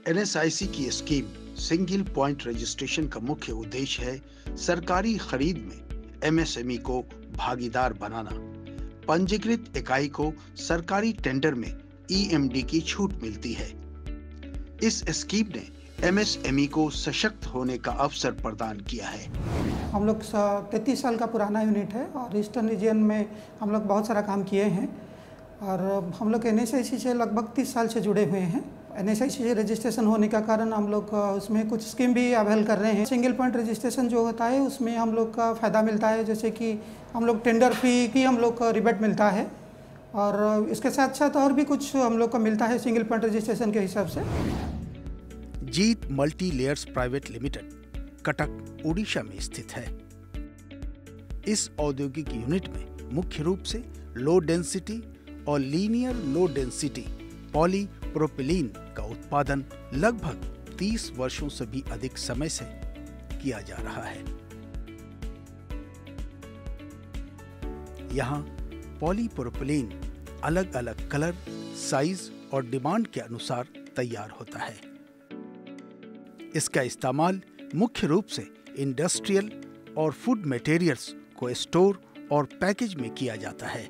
एनएसआईसी की स्कीम सिंगल पॉइंट रजिस्ट्रेशन का मुख्य उद्देश्य है सरकारी खरीद में एमएसएमई को भागीदार बनाना। पंजीकृत इकाई को सरकारी टेंडर में ईएमडी की छूट मिलती है। इस स्कीम ने एमएसएमई को सशक्त होने का अवसर प्रदान किया है। हम लोग 33 साल का पुराना यूनिट है और ईस्टर्न रीजन में हम लोग बहुत सारा काम किए हैं और हम लोग एनएसआईसी से लगभग 30 साल से जुड़े हुए हैं। एनएसआईसी से रजिस्ट्रेशन होने का कारण हम लोग उसमें कुछ स्कीम भी अवेल कर रहे हैं। सिंगल पॉइंट रजिस्ट्रेशन जो होता है उसमें हम लोग का फ़ायदा मिलता है, जैसे कि हम लोग टेंडर फी की हम लोग का रिबेट मिलता है और इसके साथ साथ और भी कुछ हम लोग को मिलता है सिंगल पॉइंट रजिस्ट्रेशन के हिसाब से। Jeet multi layers private limited Cuttack Orissa में स्थित है। इस औद्योगिक यूनिट में मुख्य रूप से लो डेंसिटी और लीनियर लो डेंसिटी पॉलीप्रोपिलीन का उत्पादन लगभग 30 वर्षों से भी अधिक समय से किया जा रहा है। यहाँ पॉलीप्रोपिलीन अलग अलग कलर, साइज और डिमांड के अनुसार तैयार होता है। इसका इस्तेमाल मुख्य रूप से इंडस्ट्रियल और फूड मटेरियल्स को स्टोर और पैकेज में किया जाता है।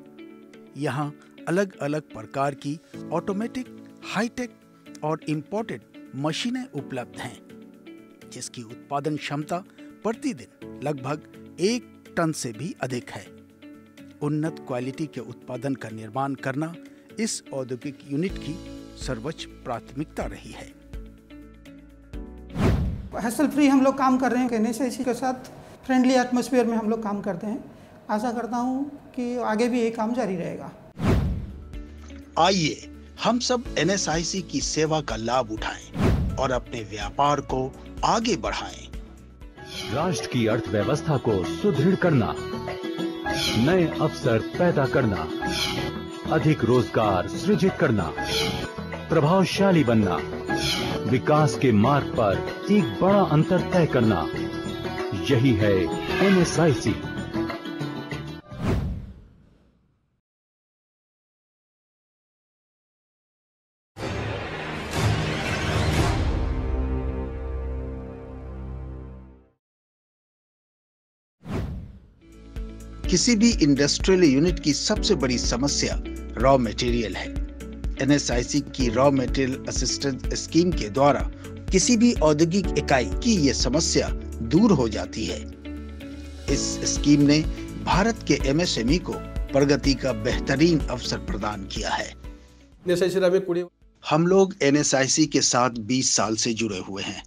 यहाँ अलग अलग प्रकार की ऑटोमेटिक, हाईटेक और इंपोर्टेड मशीनें उपलब्ध हैं, जिसकी उत्पादन क्षमता प्रतिदिन लगभग 1 टन से भी अधिक है। उन्नत क्वालिटी के उत्पादन का निर्माण करना इस औद्योगिक यूनिट की सर्वोच्च प्राथमिकता रही है। हैसल फ्री हम लोग काम कर रहे हैं। एनएसआईसी के साथ फ्रेंडली एटमॉस्फेयर में हम लोग काम करते हैं। आशा करता हूं कि आगे भी ये काम जारी रहेगा। आइए हम सब एनएसआईसी की सेवा का लाभ उठाएं और अपने व्यापार को आगे बढ़ाएं। राष्ट्र की अर्थव्यवस्था को सुदृढ़ करना, नए अवसर पैदा करना, अधिक रोजगार सृजित करना, प्रभावशाली बनना, विकास के मार्ग पर एक बड़ा अंतर तय करना, यही है एनएसआईसी। किसी भी इंडस्ट्रियल यूनिट की सबसे बड़ी समस्या रॉ मटेरियल है। एनएसआईसी की रॉ मटेरियल असिस्टेंस स्कीम के द्वारा किसी भी औद्योगिक इकाई की ये समस्या दूर हो जाती है। इस स्कीम ने भारत के एमएसएमई को प्रगति का बेहतरीन अवसर प्रदान किया है। हम लोग एनएसआईसी के साथ 20 साल से जुड़े हुए हैं।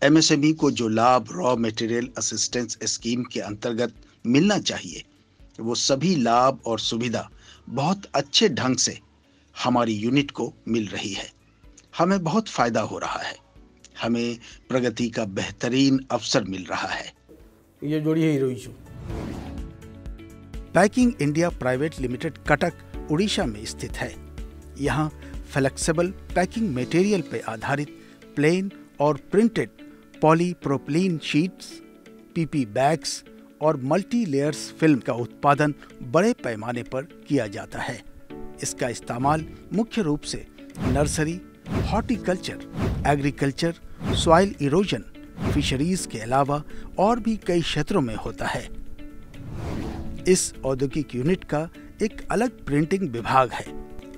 एमएसएमई को जो लाभ रॉ मटेरियल असिस्टेंस स्कीम के अंतर्गत मिलना चाहिए, वो सभी लाभ और सुविधा बहुत अच्छे ढंग से हमारी यूनिट को मिल रही है। हमें बहुत फायदा हो रहा है। हमें प्रगति का बेहतरीन अवसर मिल रहा है। ये जोड़ी है packing India private limited Cuttack Orissa में स्थित है। यहाँ फ्लेक्सिबल पैकिंग मटेरियल पर आधारित प्लेन और printed polypropylene sheets, PP bags और मल्टी लेयर्स फिल्म का उत्पादन बड़े पैमाने पर किया जाता है। इसका इस्तेमाल मुख्य रूप से nursery, horticulture, agriculture, soil erosion, fisheries के अलावा और भी कई क्षेत्रों में होता है। इस औद्योगिक यूनिट का एक अलग प्रिंटिंग विभाग है।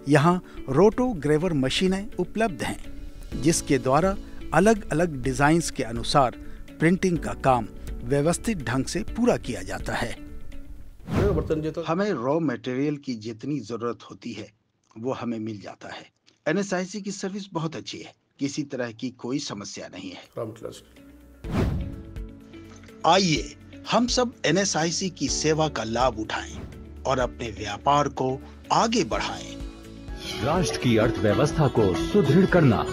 यहाँ रोटोग्रेवर मशीनें उपलब्ध हैं, जिसके द्वारा अलग अलग डिजाइन्स के अनुसार प्रिंटिंग का काम व्यवस्थित ढंग से पूरा किया जाता है। हमें रॉ मटेरियल की जितनी जरूरत होती है वो हमें मिल जाता है। NSIC की सर्विस बहुत अच्छी है, किसी तरह की कोई समस्या नहीं है। आइए हम सब NSIC की सेवा का लाभ उठाएं और अपने व्यापार को आगे बढ़ाएं। राष्ट्र की अर्थव्यवस्था को सुदृढ़ करना,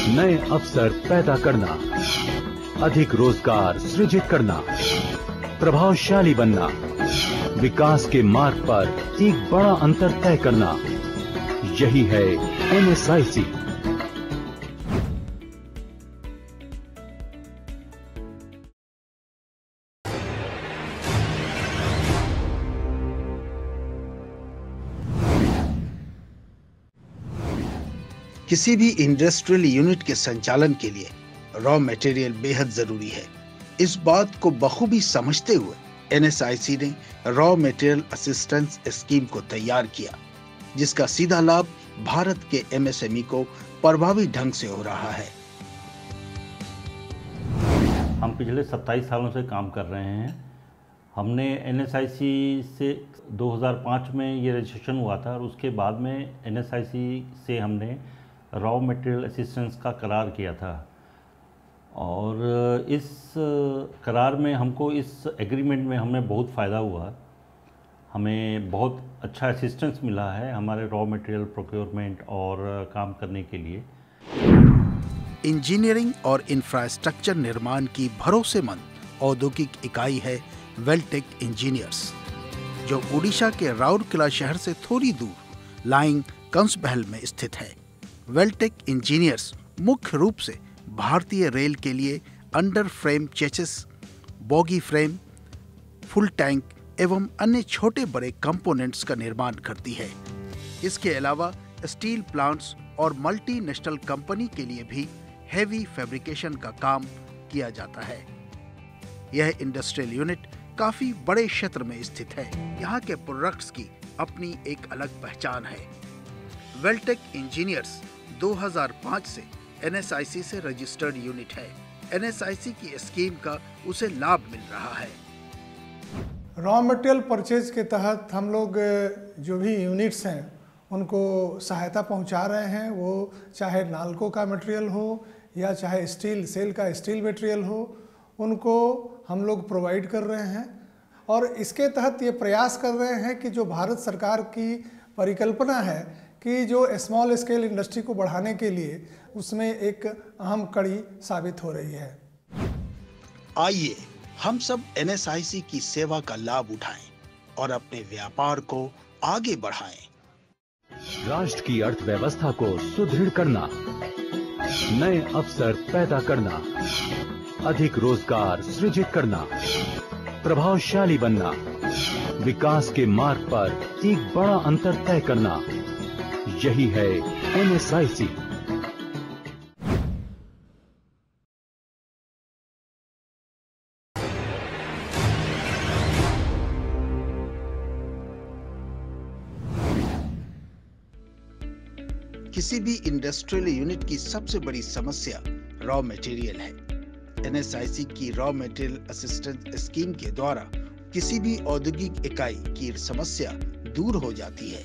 नए अवसर पैदा करना, अधिक रोजगार सृजित करना, प्रभावशाली बनना, विकास के मार्ग पर एक बड़ा अंतर तय करना, यही है NSIC। किसी भी इंडस्ट्रियल यूनिट के संचालन के लिए रॉ मटेरियल बेहद जरूरी है। इस बात को बखूबी समझते हुए NSIC ने रॉ मटेरियल असिस्टेंस स्कीम को तैयार किया, जिसका सीधा लाभ भारत के MSME को प्रभावी ढंग से हो रहा है। हम पिछले 27 सालों से काम कर रहे हैं। हमने NSIC से 2005 में ये रजिस्ट्रेशन हुआ था और उसके बाद में NSIC से हमने रॉ मटेरियल असिस्टेंस का करार किया था और इस करार में हमको, इस एग्रीमेंट में हमें बहुत फ़ायदा हुआ। हमें बहुत अच्छा असिस्टेंस मिला है हमारे रॉ मटेरियल प्रोक्योरमेंट और काम करने के लिए। इंजीनियरिंग और इंफ्रास्ट्रक्चर निर्माण की भरोसेमंद औद्योगिक इकाई है वेल्टेक इंजीनियर्स, जो उड़ीसा के राउरकेला शहर से थोड़ी दूर लाइंग कंसबहल में स्थित है। वेल्टेक इंजीनियर्स मुख्य रूप से भारतीय रेल के लिए under frame chassis, boggy frame, full tank एवं अन्य छोटे बड़े कंपोनेंट्स का निर्माण करती है। इसके अलावा स्टील प्लांट्स और मल्टीनेशनल कंपनी के लिए भी हेवी फैब्रिकेशन का काम किया जाता है। यह इंडस्ट्रियल यूनिट काफी बड़े क्षेत्र में स्थित है। यहाँ के प्रोडक्ट्स की अपनी एक अलग पहचान है। वेल्टेक इंजीनियर्स 2005 से NSIC से रजिस्टर्ड यूनिट है। NSIC की स्कीम का उसे लाभ मिल रहा है। रॉ मटेरियल परचेज के तहत हम लोग जो भी यूनिट्स हैं उनको सहायता पहुंचा रहे हैं। वो चाहे नाल्को का मटेरियल हो या चाहे स्टील सेल का स्टील मटेरियल हो, उनको हम लोग प्रोवाइड कर रहे हैं। और इसके तहत ये प्रयास कर रहे हैं कि जो भारत सरकार की परिकल्पना है कि जो स्मॉल स्केल इंडस्ट्री को बढ़ाने के लिए, उसमें एक अहम कड़ी साबित हो रही है। आइए हम सब NSIC की सेवा का लाभ उठाएं और अपने व्यापार को आगे बढ़ाएं। राष्ट्र की अर्थव्यवस्था को सुदृढ़ करना, नए अवसर पैदा करना, अधिक रोजगार सृजित करना, प्रभावशाली बनना, विकास के मार्ग पर एक बड़ा अंतर तय करना, यही है NSIC। किसी भी इंडस्ट्रियल यूनिट की सबसे बड़ी समस्या रॉ मटेरियल है। NSIC की रॉ मटेरियल असिस्टेंस स्कीम के द्वारा किसी भी औद्योगिक इकाई की समस्या दूर हो जाती है।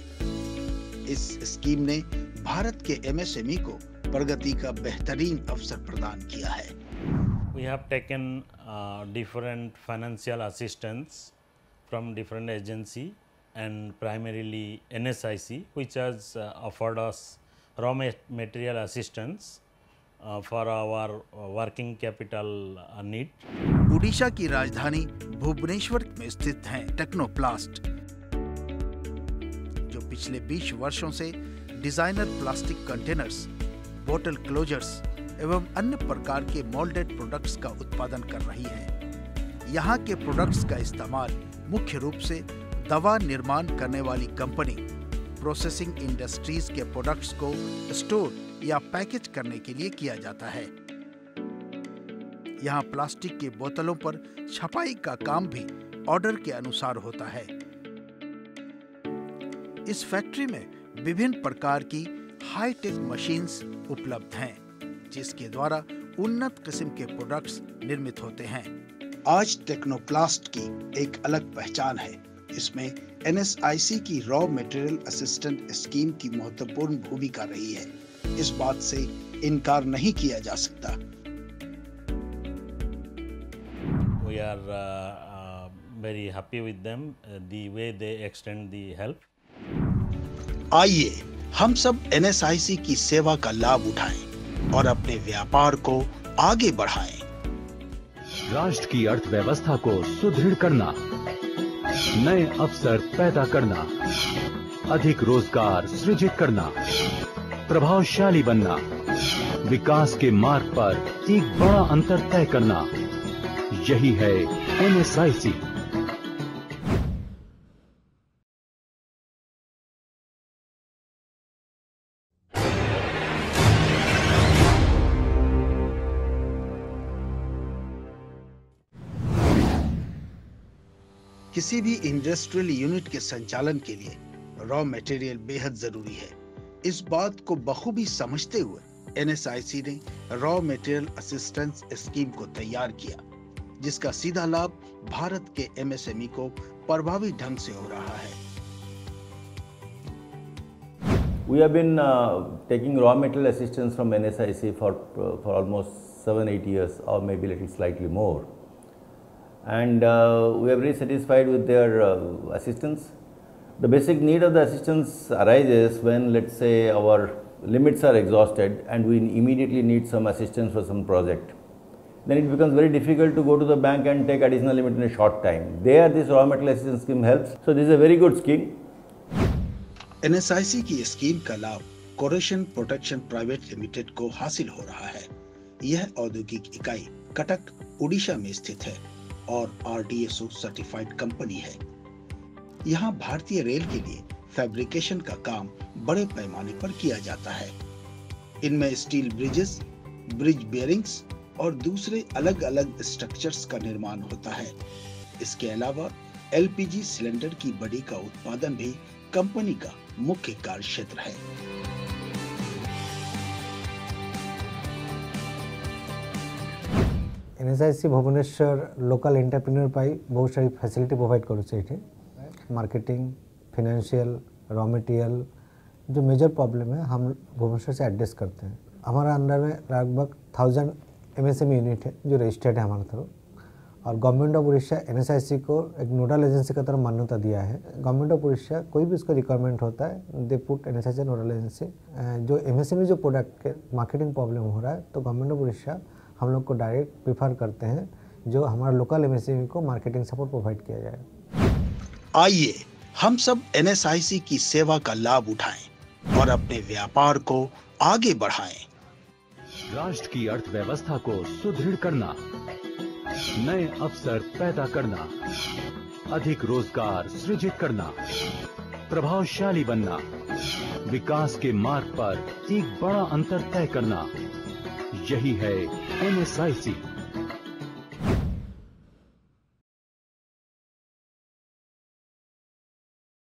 इस स्कीम ने भारत के MSME को प्रगति का बेहतरीन अवसर प्रदान किया है। We have taken different financial assistance from different agency and primarily NSIC, which has offered us raw material assistance for our working capital need. Orissa की राजधानी भुवनेश्वर में स्थित है टेक्नोप्लास्ट, जो पिछले 20 वर्षों से डिजाइनर प्लास्टिक कंटेनर्स, बोतल क्लोजर्स एवं अन्य प्रकार के मोल्डेड प्रोडक्ट्स का उत्पादन कर रही है। यहाँ के प्रोडक्ट्स का इस्तेमाल मुख्य रूप से दवा निर्माण करने वाली कंपनी, प्रोसेसिंग इंडस्ट्रीज के प्रोडक्ट्स को स्टोर या पैकेज करने के लिए किया जाता है। यहाँ प्लास्टिक की बोतलों पर छपाई का काम भी ऑर्डर के अनुसार होता है। इस फैक्ट्री में विभिन्न प्रकार की हाईटेक मशीन्स उपलब्ध हैं, जिसके द्वारा उन्नत किस्म के प्रोडक्ट्स निर्मित होते हैं। आज टेक्नोप्लास्ट की एक अलग पहचान है। इसमें NSIC की रॉ मटेरियल असिस्टेंट स्कीम की महत्वपूर्ण भूमिका रही है। इस बात से इनकार नहीं किया जा सकता। We are very happy with them, the way they extend the help. आइए हम सब NSIC की सेवा का लाभ उठाएं और अपने व्यापार को आगे बढ़ाएं। राष्ट्र की अर्थव्यवस्था को सुदृढ़ करना, नए अवसर पैदा करना, अधिक रोजगार सृजित करना, प्रभावशाली बनना, विकास के मार्ग पर एक बड़ा अंतर तय करना, यही है NSIC। किसी भी इंडस्ट्रियल यूनिट के संचालन के लिए रॉ मटेरियल बेहद जरूरी है। इस बात को बखूबी समझते हुए NSIC ने रॉ मटेरियल असिस्टेंस स्कीम को तैयार किया, जिसका सीधा लाभ भारत के MSME को प्रभावी ढंग से हो रहा है। We have been taking raw material assistance from NSIC for almost 7-8 years, or maybe a little slightly more. And we are very satisfied with their assistance. The basic need of the assistance arises when, let's say, our limits are exhausted and we immediately need some assistance for some project. Then it becomes very difficult to go to the bank and take additional limit in a short time. There, this raw material assistance scheme helps. So this is a very good scheme. NSIC की scheme का लाभ कोरेशन protection private limited को हासिल हो रहा है। यह औद्योगिक इकाई कटक, उड़ीसा में स्थित है और RDSO सर्टिफाइड कंपनी है। यहाँ भारतीय रेल के लिए फैब्रिकेशन का काम बड़े पैमाने पर किया जाता है। इनमें स्टील ब्रिजेस, ब्रिज बेयरिंग्स और दूसरे अलग अलग स्ट्रक्चर्स का निर्माण होता है। इसके अलावा LPG सिलेंडर की बड़ी का उत्पादन भी कंपनी का मुख्य कार्य क्षेत्र है। NSIC भुवनेश्वर लोकल एंटरप्रेन्योर पाई बहुत सारी फैसिलिटी प्रोवाइड करुचे ये मार्केटिंग, फाइनेंशियल, रॉ मटेरियल जो मेजर प्रॉब्लम है हम भुवनेश्वर से एड्रेस करते हैं। हमारा अंडर में लगभग 1000 MSME यूनिट है जो रजिस्टर्ड है हमारे तरफ, और गवर्नमेंट ऑफ उड़ीसा NSIC को एक नोडल एजेंसी की तरफ मान्यता दिया है। गवर्नमेंट ऑफ उड़ीसा कोई भी उसका रिक्वायरमेंट होता है, they put NSIC nodal agency. जो MSME जो प्रोडक्ट के मार्केटिंग प्रॉब्लम हो रहा है तो गवर्नमेंट ऑफ उड़ीसा हम लोग को डायरेक्ट प्रीफर करते हैं जो हमारा लोकल MSME को मार्केटिंग सपोर्ट प्रोवाइड किया जाए। आइए हम सब NSIC की सेवा का लाभ उठाएं और अपने व्यापार को आगे बढ़ाएं। राष्ट्र की अर्थव्यवस्था को सुदृढ़ करना, नए अवसर पैदा करना, अधिक रोजगार सृजित करना, प्रभावशाली बनना, विकास के मार्ग पर एक बड़ा अंतर तय करना, यही है NSIC।